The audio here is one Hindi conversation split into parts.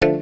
Hello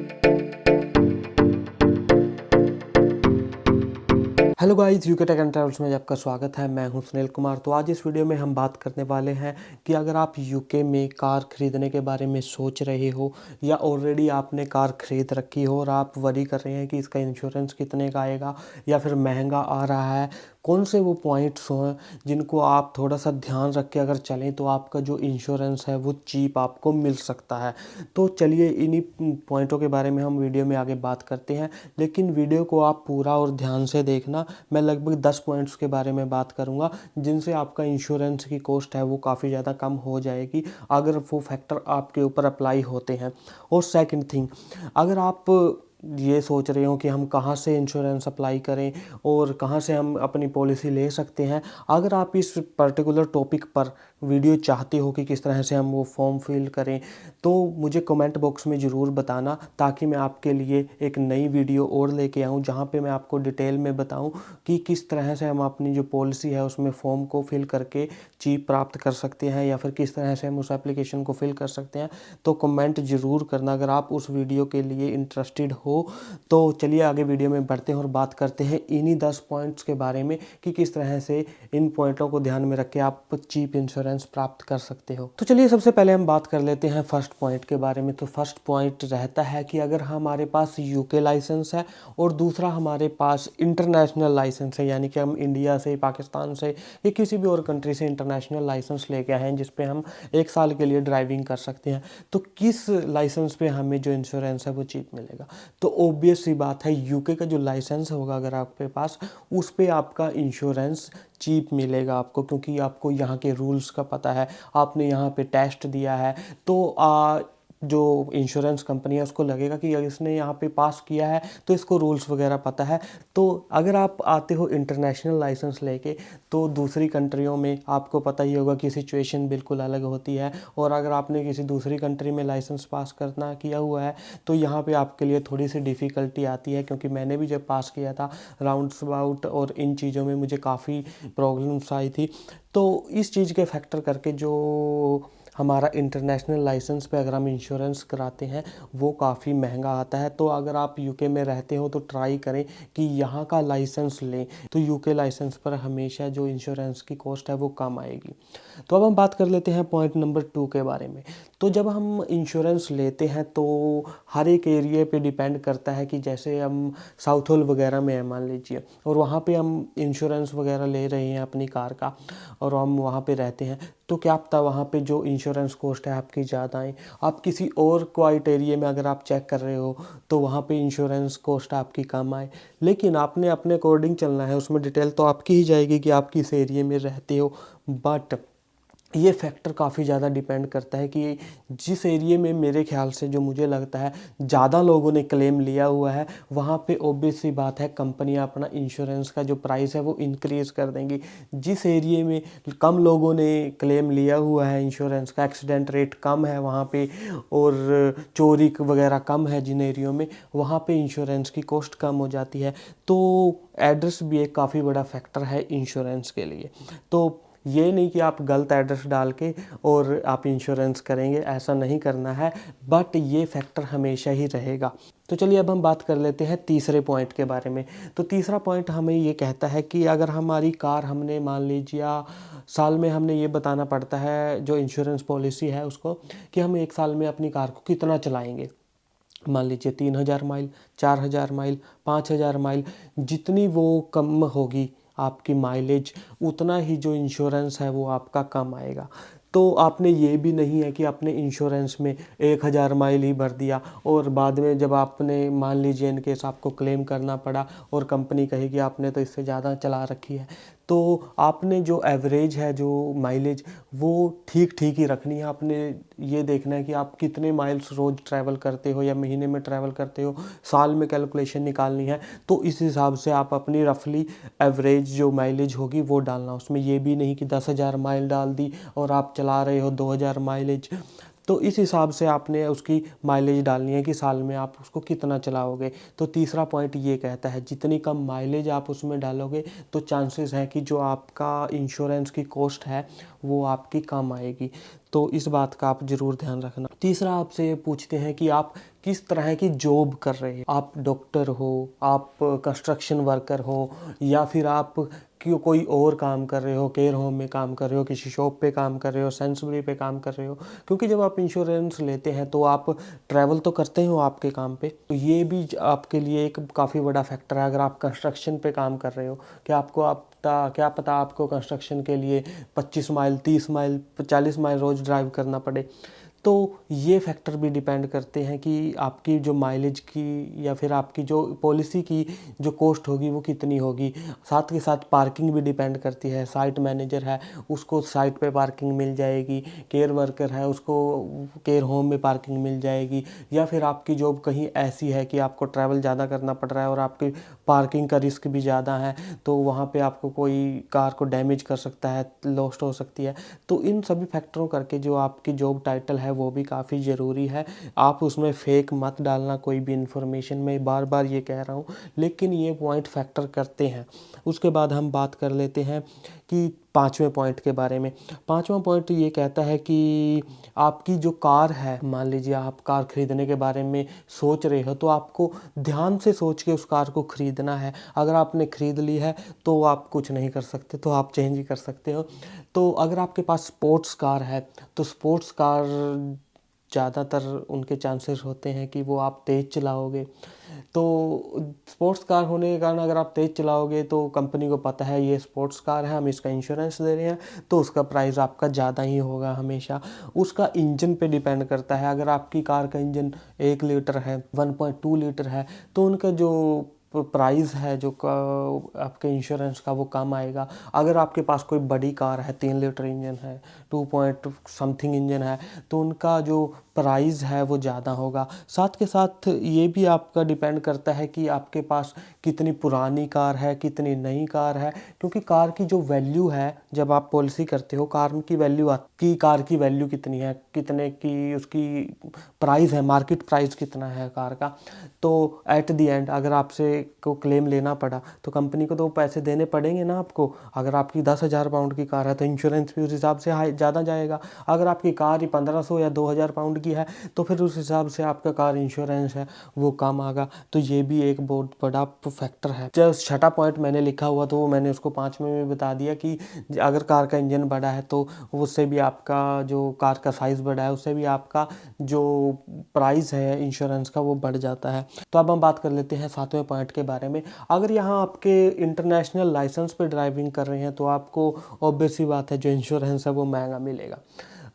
guys, UK tech and travels में आपका स्वागत है। मैं हूं सुनील कुमार। तो आज इस वीडियो में हम बात करने वाले हैं कि अगर आप यूके में कार खरीदने के बारे में सोच रहे हो या ऑलरेडी आपने कार खरीद रखी हो और आप वरी कर रहे हैं कि इसका इंश्योरेंस कितने का आएगा या फिर महंगा आ रहा है, कौन से वो पॉइंट्स हैं जिनको आप थोड़ा सा ध्यान रख के अगर चलें तो आपका जो इंश्योरेंस है वो चीप आपको मिल सकता है। तो चलिए इन्हीं पॉइंटों के बारे में हम वीडियो में आगे बात करते हैं, लेकिन वीडियो को आप पूरा और ध्यान से देखना। मैं लगभग 10 पॉइंट्स के बारे में बात करूंगा जिनसे आपका इंश्योरेंस की कॉस्ट है वो काफ़ी ज़्यादा कम हो जाएगी अगर वो फैक्टर आपके ऊपर अप्लाई होते हैं। और सेकंड थिंग, अगर आप ये सोच रहे हो कि हम कहाँ से इंश्योरेंस अप्लाई करें और कहाँ से हम अपनी पॉलिसी ले सकते हैं, अगर आप इस पर्टिकुलर टॉपिक पर वीडियो चाहते हो कि किस तरह से हम वो फॉर्म फिल करें, तो मुझे कमेंट बॉक्स में ज़रूर बताना, ताकि मैं आपके लिए एक नई वीडियो और लेके आऊँ जहाँ पे मैं आपको डिटेल में बताऊँ कि किस तरह से हम अपनी जो पॉलिसी है उसमें फॉर्म को फिल करके चीप प्राप्त कर सकते हैं या फिर किस तरह से हम उस एप्लीकेशन को फिल कर सकते हैं। तो कमेंट ज़रूर करना अगर आप उस वीडियो के लिए इंटरेस्टेड हो। तो चलिए आगे वीडियो में बढ़ते हैं और बात करते हैं इन्हीं 10 पॉइंट्स के बारे में कि किस तरह से इन पॉइंटों को ध्यान में रख के आप चीप इंश्योरेंस प्राप्त कर सकते हो। तो चलिए सबसे पहले हम बात कर लेते हैं फर्स्ट पॉइंट के बारे में। तो फर्स्ट पॉइंट रहता है कि अगर हमारे पास यूके लाइसेंस है और दूसरा हमारे पास इंटरनेशनल लाइसेंस है, यानी कि हम इंडिया से, पाकिस्तान से या किसी भी और कंट्री से इंटरनेशनल लाइसेंस लेके आए हैं जिस पे हम 1 साल के लिए ड्राइविंग कर सकते हैं, तो किस लाइसेंस पे हमें जो इंश्योरेंस है वो चीप मिलेगा? तो ऑब्वियस सी बात है, यूके का जो लाइसेंस होगा अगर आपके पास, उस पे आपका इंश्योरेंस चीप मिलेगा आपको, क्योंकि आपको यहाँ के रूल्स का पता है, आपने यहाँ पे टेस्ट दिया है। तो जो इंश्योरेंस कंपनी है उसको लगेगा कि अगर इसने यहाँ पे पास किया है तो इसको रूल्स वगैरह पता है। तो अगर आप आते हो इंटरनेशनल लाइसेंस लेके, तो दूसरी कंट्रियों में आपको पता ही होगा कि सिचुएशन बिल्कुल अलग होती है। और अगर आपने किसी दूसरी कंट्री में लाइसेंस पास करना किया हुआ है तो यहाँ पे आपके लिए थोड़ी सी डिफ़िकल्टी आती है, क्योंकि मैंने भी जब पास किया था राउंड अबाउट और इन चीज़ों में मुझे काफ़ी प्रॉब्लम्स आई थी। तो इस चीज़ के फैक्टर करके जो हमारा इंटरनेशनल लाइसेंस पे अगर हम इंश्योरेंस कराते हैं वो काफ़ी महंगा आता है। तो अगर आप यूके में रहते हो तो ट्राई करें कि यहाँ का लाइसेंस लें, तो यूके लाइसेंस पर हमेशा जो इंश्योरेंस की कॉस्ट है वो कम आएगी। तो अब हम बात कर लेते हैं पॉइंट नंबर 2 के बारे में। तो जब हम इंश्योरेंस लेते हैं तो हर एक एरिया पे डिपेंड करता है कि जैसे हम साउथ होल वगैरह में है मान लीजिए, और वहाँ पे हम इंश्योरेंस वगैरह ले रहे हैं अपनी कार का और हम वहाँ पे रहते हैं, तो क्या पता वहाँ पे जो इंश्योरेंस कॉस्ट है आपकी ज़्यादा आए। आप किसी और क्वाइट एरिया में अगर आप चेक कर रहे हो तो वहाँ पे इंश्योरेंस कॉस्ट आपकी कम आए, लेकिन आपने अपने अकॉर्डिंग चलना है। उसमें डिटेल तो आपकी ही जाएगी कि आप किस एरिया में रहते हो, बट ये फैक्टर काफ़ी ज़्यादा डिपेंड करता है कि जिस एरिया में, मेरे ख्याल से जो मुझे लगता है ज़्यादा लोगों ने क्लेम लिया हुआ है, वहाँ पे ऑब्वियस सी बात है कंपनियाँ अपना इंश्योरेंस का जो प्राइस है वो इंक्रीज़ कर देंगी। जिस एरिया में कम लोगों ने क्लेम लिया हुआ है इंश्योरेंस का, एक्सीडेंट रेट कम है वहाँ पे और चोरी वगैरह कम है जिन एरियो में, वहाँ पे इंश्योरेंस की कॉस्ट कम हो जाती है। तो एड्रेस भी एक काफ़ी बड़ा फैक्टर है इंश्योरेंस के लिए। तो ये नहीं कि आप गलत एड्रेस डाल के और आप इंश्योरेंस करेंगे, ऐसा नहीं करना है, बट ये फैक्टर हमेशा ही रहेगा। तो चलिए अब हम बात कर लेते हैं तीसरे पॉइंट के बारे में। तो तीसरा पॉइंट हमें ये कहता है कि अगर हमारी कार, हमने मान लीजिए साल में हमने ये बताना पड़ता है जो इंश्योरेंस पॉलिसी है उसको, कि हम 1 साल में अपनी कार को कितना चलाएंगे। मान लीजिए 3,000 माइल, 4,000 माइल, 5,000 माइल, जितनी वो कम होगी आपकी माइलेज, उतना ही जो इंश्योरेंस है वो आपका कम आएगा। तो आपने ये भी नहीं है कि आपने इंश्योरेंस में 1,000 माइल ही भर दिया और बाद में जब आपने, मान लीजिए इन केस आपको क्लेम करना पड़ा और कंपनी कहेगी आपने तो इससे ज़्यादा चला रखी है, तो आपने जो एवरेज है, जो माइलेज, वो ठीक ठीक ही रखनी है। आपने ये देखना है कि आप कितने माइल्स रोज़ ट्रैवल करते हो या महीने में ट्रैवल करते हो, साल में कैलकुलेशन निकालनी है। तो इस हिसाब से आप अपनी रफली एवरेज जो माइलेज होगी वो डालना। उसमें ये भी नहीं कि 10,000 माइल डाल दी और आप चला रहे हो 2,000 माइलेज, तो इस हिसाब से आपने उसकी माइलेज डालनी है कि साल में आप उसको कितना चलाओगे। तो तीसरा पॉइंट ये कहता है जितनी कम माइलेज आप उसमें डालोगे तो चांसेस है कि जो आपका इंश्योरेंस की कॉस्ट है वो आपकी कम आएगी। तो इस बात का आप ज़रूर ध्यान रखना। तीसरा आपसे ये पूछते हैं कि आप किस तरह की जॉब कर रहे हैं। आप डॉक्टर हो, आप कंस्ट्रक्शन वर्कर हो, या फिर आप क्यों कोई और काम कर रहे हो, केयर होम में काम कर रहे हो, किसी शॉप पे काम कर रहे हो, सेंसबरी पे काम कर रहे हो। क्योंकि जब आप इंश्योरेंस लेते हैं तो आप ट्रैवल तो करते हो आपके काम पे, तो ये भी आपके लिए एक काफ़ी बड़ा फैक्टर है। अगर आप कंस्ट्रक्शन पे काम कर रहे हो, क्या पता आपको कंस्ट्रक्शन के लिए 25 माइल, 30 माइल, 40 माइल रोज़ ड्राइव करना पड़े। तो ये फैक्टर भी डिपेंड करते हैं कि आपकी जो माइलेज की या फिर आपकी जो पॉलिसी की जो कॉस्ट होगी वो कितनी होगी। साथ के साथ पार्किंग भी डिपेंड करती है। साइट मैनेजर है उसको साइट पे पार्किंग मिल जाएगी, केयर वर्कर है उसको केयर होम में पार्किंग मिल जाएगी, या फिर आपकी जॉब कहीं ऐसी है कि आपको ट्रैवल ज़्यादा करना पड़ रहा है और आपकी पार्किंग का रिस्क भी ज़्यादा है, तो वहाँ पे आपको कोई कार को डैमेज कर सकता है, लॉस्ट हो सकती है। तो इन सभी फैक्टरों करके जो आपकी जॉब टाइटल है वो भी काफ़ी ज़रूरी है। आप उसमें फेक मत डालना कोई भी इन्फॉर्मेशन, मैं बार बार ये कह रहा हूँ, लेकिन ये पॉइंट फैक्टर करते हैं। उसके बाद हम बात कर लेते हैं कि पाँचवें पॉइंट के बारे में। पाँचवा पॉइंट ये कहता है कि आपकी जो कार है, मान लीजिए आप कार खरीदने के बारे में सोच रहे हो, तो आपको ध्यान से सोच के उस कार को खरीदना है। अगर आपने खरीद ली है तो आप कुछ नहीं कर सकते, तो आप चेंज ही कर सकते हो। तो अगर आपके पास स्पोर्ट्स कार है तो स्पोर्ट्स कार ज़्यादातर उनके चांसेस होते हैं कि वो आप तेज़ चलाओगे। तो स्पोर्ट्स कार होने के कारण अगर आप तेज़ चलाओगे तो कंपनी को पता है ये स्पोर्ट्स कार है, हम इसका इंश्योरेंस दे रहे हैं, तो उसका प्राइस आपका ज़्यादा ही होगा हमेशा। उसका इंजन पे डिपेंड करता है। अगर आपकी कार का इंजन 1 लीटर है, 1.2 लीटर है, तो उनका जो प्राइस है जो आपके इंश्योरेंस का वो कम आएगा। अगर आपके पास कोई बड़ी कार है, 3 लीटर इंजन है, 2 पॉइंट समथिंग इंजन है, तो उनका जो प्राइस है वो ज़्यादा होगा। साथ के साथ ये भी आपका डिपेंड करता है कि आपके पास कितनी पुरानी कार है, कितनी नई कार है। क्योंकि कार की जो वैल्यू है, जब आप पॉलिसी करते हो कार की वैल्यू आती, कार की वैल्यू कितनी है, कितने की उसकी प्राइस है, मार्केट प्राइस कितना है कार का। तो एट द एंड अगर आपसे को क्लेम लेना पड़ा तो कंपनी को तो पैसे देने पड़ेंगे ना आपको। अगर आपकी 10,000 पाउंड की कार है तो इंश्योरेंस भी उस हिसाब से ज़्यादा जाएगा। अगर आपकी कार ही 1500 या 2000 पाउंड की है तो फिर उस हिसाब से आपका कार इंश्योरेंस है वो कम आएगा। तो ये भी एक बहुत बड़ा फैक्टर है। जो छठा पॉइंट मैंने लिखा हुआ तो वो मैंने उसको 5वें में बता दिया कि अगर कार का इंजन बड़ा है तो उससे भी आपका जो कार का साइज़ बड़ा है उससे भी आपका जो प्राइस है इंश्योरेंस का वो बढ़ जाता है। तो अब हम बात कर लेते हैं 7वें पॉइंट के बारे में। अगर यहाँ आपके इंटरनेशनल लाइसेंस पे ड्राइविंग कर रहे हैं तो आपको ऑब्वियस सी बात है जो इंश्योरेंस है वो महंगा मिलेगा।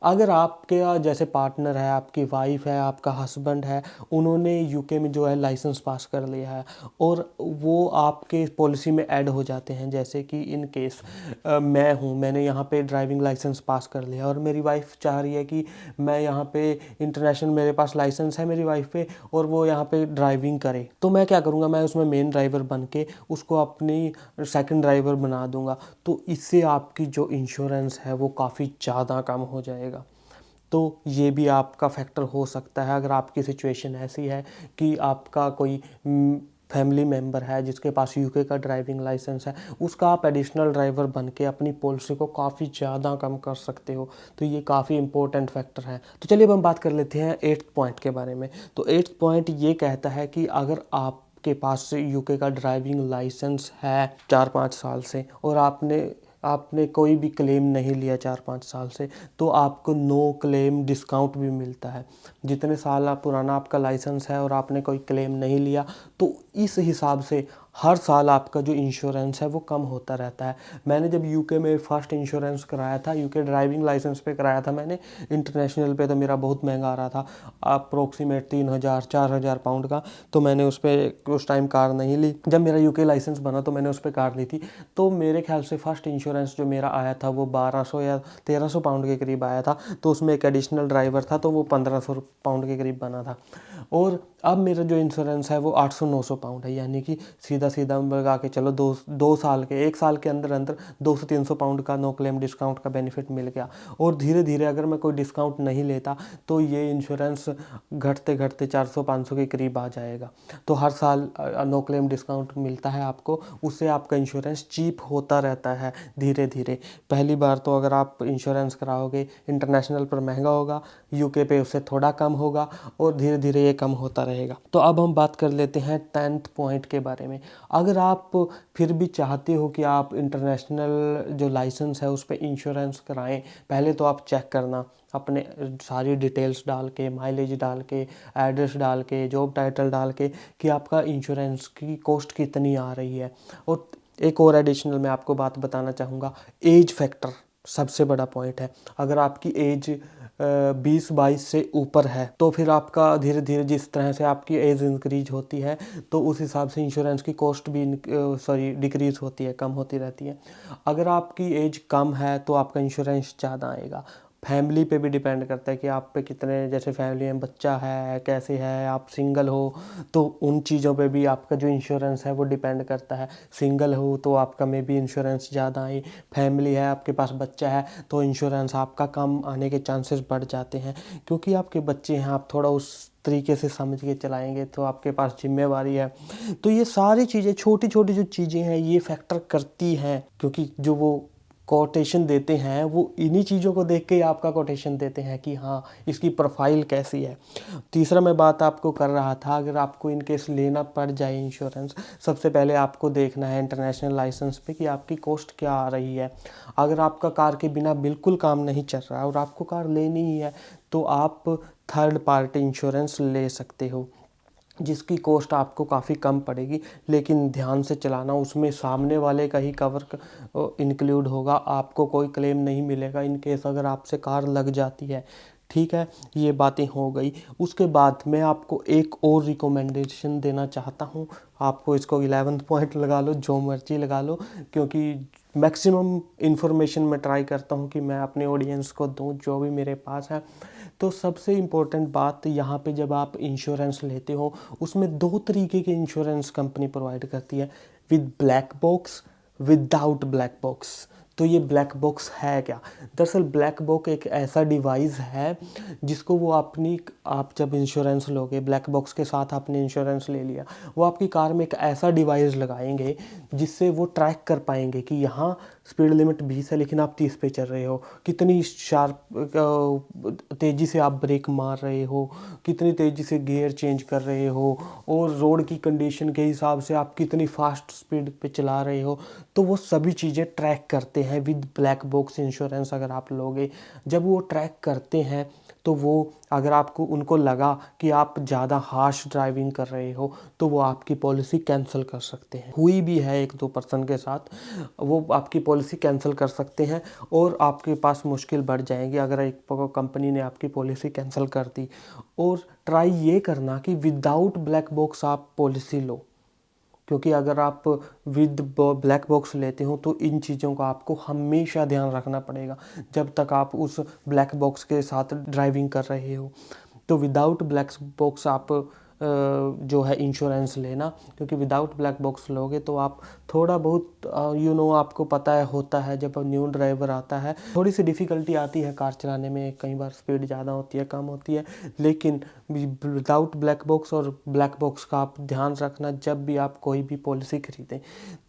अगर आपके जैसे पार्टनर है, आपकी वाइफ है, आपका हस्बैंड है, उन्होंने यूके में जो है लाइसेंस पास कर लिया है और वो आपके पॉलिसी में ऐड हो जाते हैं, जैसे कि इन केस मैं हूँ, मैंने यहाँ पे ड्राइविंग लाइसेंस पास कर लिया और मेरी वाइफ चाह रही है कि मैं यहाँ पे इंटरनेशनल, मेरे पास लाइसेंस है मेरी वाइफ पे और वो यहाँ पे ड्राइविंग करे, तो मैं क्या करूँगा, मैं उसमें मेन ड्राइवर बन के उसको अपनी सेकंड ड्राइवर बना दूंगा। तो इससे आपकी जो इंश्योरेंस है वो काफ़ी ज़्यादा कम हो जाएगा। तो ये भी आपका फैक्टर हो सकता है। अगर आपकी सिचुएशन ऐसी है कि आपका कोई फैमिली मेम्बर है जिसके पास यूके का ड्राइविंग लाइसेंस है, उसका आप एडिशनल ड्राइवर बन के अपनी पॉलिसी को काफ़ी ज़्यादा कम कर सकते हो। तो ये काफ़ी इंपॉर्टेंट फैक्टर है। तो चलिए अब हम बात कर लेते हैं 8th पॉइंट के बारे में। तो 8th पॉइंट ये कहता है कि अगर आपके पास यूके का ड्राइविंग लाइसेंस है 4-5 साल से और आपने कोई भी क्लेम नहीं लिया 4-5 साल से, तो आपको नो क्लेम डिस्काउंट भी मिलता है। जितने साल पुराना आपका लाइसेंस है और आपने कोई क्लेम नहीं लिया तो इस हिसाब से हर साल आपका जो इंश्योरेंस है वो कम होता रहता है। मैंने जब यूके में फर्स्ट इंश्योरेंस कराया था, यूके ड्राइविंग लाइसेंस पे कराया था मैंने, इंटरनेशनल पे तो मेरा बहुत महंगा आ रहा था, अप्रोक्सीमेट 3,000-4,000 पाउंड का। तो मैंने उस टाइम कार नहीं ली। जब मेरा यूके लाइसेंस बना तो मैंने उस पर कार ली थी। तो मेरे ख्याल से फर्स्ट इंश्योरेंस जो मेरा आया था वो 1200 या 1300 पाउंड के करीब आया था। तो उसमें एक एडिशनल ड्राइवर था तो वो 1500 पाउंड के करीब बना था। और अब मेरा जो इंश्योरेंस है वो 800-900 पाउंड है, यानी कि सीधा सीधा लगा के चलो 2 साल के 1 साल के अंदर अंदर 200-300 पाउंड का नो क्लेम डिस्काउंट का बेनिफिट मिल गया। और धीरे धीरे अगर मैं कोई डिस्काउंट नहीं लेता तो ये इंश्योरेंस घटते घटते 400-500 के करीब आ जाएगा। तो हर साल नो क्लेम डिस्काउंट मिलता है आपको, उससे आपका इंश्योरेंस चीप होता रहता है धीरे धीरे। पहली बार तो अगर आप इंश्योरेंस कराओगे इंटरनेशनल पर महंगा होगा, यूके पे उससे थोड़ा कम होगा और धीरे धीरे ये कम होता रहेगा। तो अब हम बात कर लेते हैं 10th पॉइंट के बारे में। अगर आप फिर भी चाहते हो कि आप इंटरनेशनल जो लाइसेंस है उस पर इंश्योरेंस कराएं, पहले तो आप चेक करना अपने सारी डिटेल्स डाल के, माइलेज डाल के, एड्रेस डाल के, जॉब टाइटल डाल के कि आपका इंश्योरेंस की कॉस्ट कितनी आ रही है। और एक और एडिशनल मैं आपको बात बताना चाहूँगा, एज फैक्टर सबसे बड़ा पॉइंट है। अगर आपकी एज 20-22 से ऊपर है तो फिर आपका धीरे धीरे जिस तरह से आपकी एज इंक्रीज होती है तो उस हिसाब से इंश्योरेंस की कॉस्ट भी डिक्रीज होती है, कम होती रहती है। अगर आपकी एज कम है तो आपका इंश्योरेंस ज़्यादा आएगा। फैमिली पे भी डिपेंड करता है कि आप पे कितने, जैसे फैमिली में बच्चा है, कैसे है, आप सिंगल हो तो उन चीज़ों पे भी आपका जो इंश्योरेंस है वो डिपेंड करता है। सिंगल हो तो आपका में भी इंश्योरेंस ज़्यादा आए, फैमिली है, आपके पास बच्चा है तो इंश्योरेंस आपका कम आने के चांसेस बढ़ जाते हैं, क्योंकि आपके बच्चे हैं, आप थोड़ा उस तरीके से समझ के चलाएंगे तो आपके पास जिम्मेवारी है। तो ये सारी चीज़ें, छोटी छोटी जो चीज़ें हैं ये फैक्टर करती हैं, क्योंकि जो वो कोटेशन देते हैं वो इन्हीं चीज़ों को देख के ही आपका कोटेशन देते हैं कि हाँ इसकी प्रोफाइल कैसी है। तीसरा मैं बात आपको कर रहा था, अगर आपको इन केस लेना पड़ जाए इंश्योरेंस, सबसे पहले आपको देखना है इंटरनेशनल लाइसेंस पे कि आपकी कॉस्ट क्या आ रही है। अगर आपका कार के बिना बिल्कुल काम नहीं चल रहा और आपको कार लेनी ही है तो आप थर्ड पार्टी इंश्योरेंस ले सकते हो, जिसकी कॉस्ट आपको काफ़ी कम पड़ेगी। लेकिन ध्यान से चलाना, उसमें सामने वाले का ही कवर इंक्लूड होगा, आपको कोई क्लेम नहीं मिलेगा इन केस अगर आपसे कार लग जाती है। ठीक है, ये बातें हो गई। उसके बाद मैं आपको एक और रिकमेंडेशन देना चाहता हूँ। आपको इसको 11th पॉइंट लगा लो, जो मर्जी लगा लो, क्योंकि मैक्सिमम इन्फॉर्मेशन मैं ट्राई करता हूँ कि मैं अपने ऑडियंस को दूँ जो भी मेरे पास है। तो सबसे इम्पोर्टेंट बात यहाँ पे, जब आप इंश्योरेंस लेते हो उसमें 2 तरीके के इंश्योरेंस कंपनी प्रोवाइड करती है, with black box, without black box. तो ये ब्लैक बॉक्स है क्या? दरअसल ब्लैक बॉक्स एक ऐसा डिवाइस है जिसको वो आप जब इंश्योरेंस लोगे, ब्लैक बॉक्स के साथ आपने इंश्योरेंस ले लिया, वो आपकी कार में एक ऐसा डिवाइस लगाएंगे जिससे वो ट्रैक कर पाएंगे कि यहाँ स्पीड लिमिट 20 है लेकिन आप 30 पे चल रहे हो, कितनी शार्प तेज़ी से आप ब्रेक मार रहे हो, कितनी तेज़ी से गियर चेंज कर रहे हो, और रोड की कंडीशन के हिसाब से आप कितनी फास्ट स्पीड पे चला रहे हो। तो वो सभी चीज़ें ट्रैक करते हैं विद ब्लैक बॉक्स इंश्योरेंस अगर आप लोगे। जब वो ट्रैक करते हैं तो वो, अगर आपको उनको लगा कि आप ज़्यादा हार्श ड्राइविंग कर रहे हो तो वो आपकी पॉलिसी कैंसिल कर सकते हैं। हुई भी है 1-2 पर्सन के साथ, वो आपकी पॉलिसी कैंसिल कर सकते हैं और आपके पास मुश्किल बढ़ जाएगी अगर एक कंपनी ने आपकी पॉलिसी कैंसिल कर दी। और ट्राई ये करना कि विदाउट ब्लैक बॉक्स आप पॉलिसी लो, क्योंकि अगर आप विद ब्लैक बॉक्स लेते हो तो इन चीज़ों का आपको हमेशा ध्यान रखना पड़ेगा जब तक आप उस ब्लैक बॉक्स के साथ ड्राइविंग कर रहे हो। तो विदाउट ब्लैक बॉक्स आप जो है इंश्योरेंस लेना, क्योंकि विदाउट ब्लैक बॉक्स लोगे तो आप थोड़ा बहुत आपको पता है होता है, जब न्यू ड्राइवर आता है थोड़ी सी डिफ़िकल्टी आती है कार चलाने में, कई बार स्पीड ज़्यादा होती है, कम होती है। लेकिन विदाउट ब्लैक बॉक्स और ब्लैक बॉक्स का आप ध्यान रखना जब भी आप कोई भी पॉलिसी खरीदें।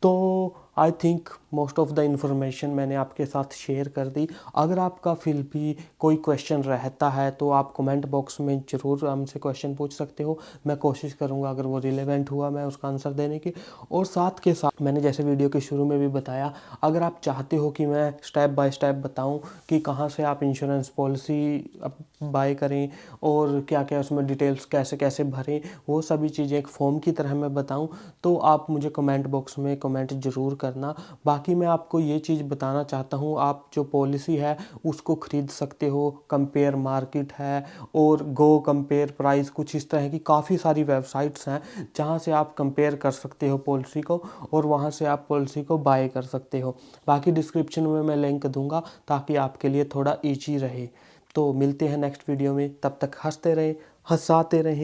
तो I think most of the information मैंने आपके साथ शेयर कर दी। अगर आपका फिर भी कोई क्वेश्चन रहता है तो आप कमेंट बॉक्स में ज़रूर हमसे क्वेश्चन पूछ सकते हो। मैं कोशिश करूंगा अगर वो रिलेवेंट हुआ मैं उसका आंसर देने की। और साथ के साथ मैंने जैसे वीडियो के शुरू में भी बताया, अगर आप चाहते हो कि मैं स्टेप बाय स्टेप बताऊं कि कहां से आप इंश्योरेंस पॉलिसी बाय करें और क्या क्या उसमें डिटेल्स कैसे कैसे भरें, वो सभी चीज़ें एक फॉर्म की तरह मैं बताऊं, तो आप मुझे कमेंट बॉक्स में कमेंट ज़रूर करना। बाकी मैं आपको ये चीज़ बताना चाहता हूँ, आप जो पॉलिसी है उसको ख़रीद सकते हो, कंपेयर मार्केट है और गो कंपेयर प्राइस, कुछ इस तरह की काफ़ी सारी वेबसाइट्स हैं जहाँ से आप कंपेयर कर सकते हो पॉलिसी को और वहाँ से आप पॉलिसी को बाय कर सकते हो। बाकी डिस्क्रिप्शन में मैं लिंक दूंगा ताकि आपके लिए थोड़ा ईजी रहे। तो मिलते हैं नेक्स्ट वीडियो में, तब तक हंसते रहें, हंसाते रहें।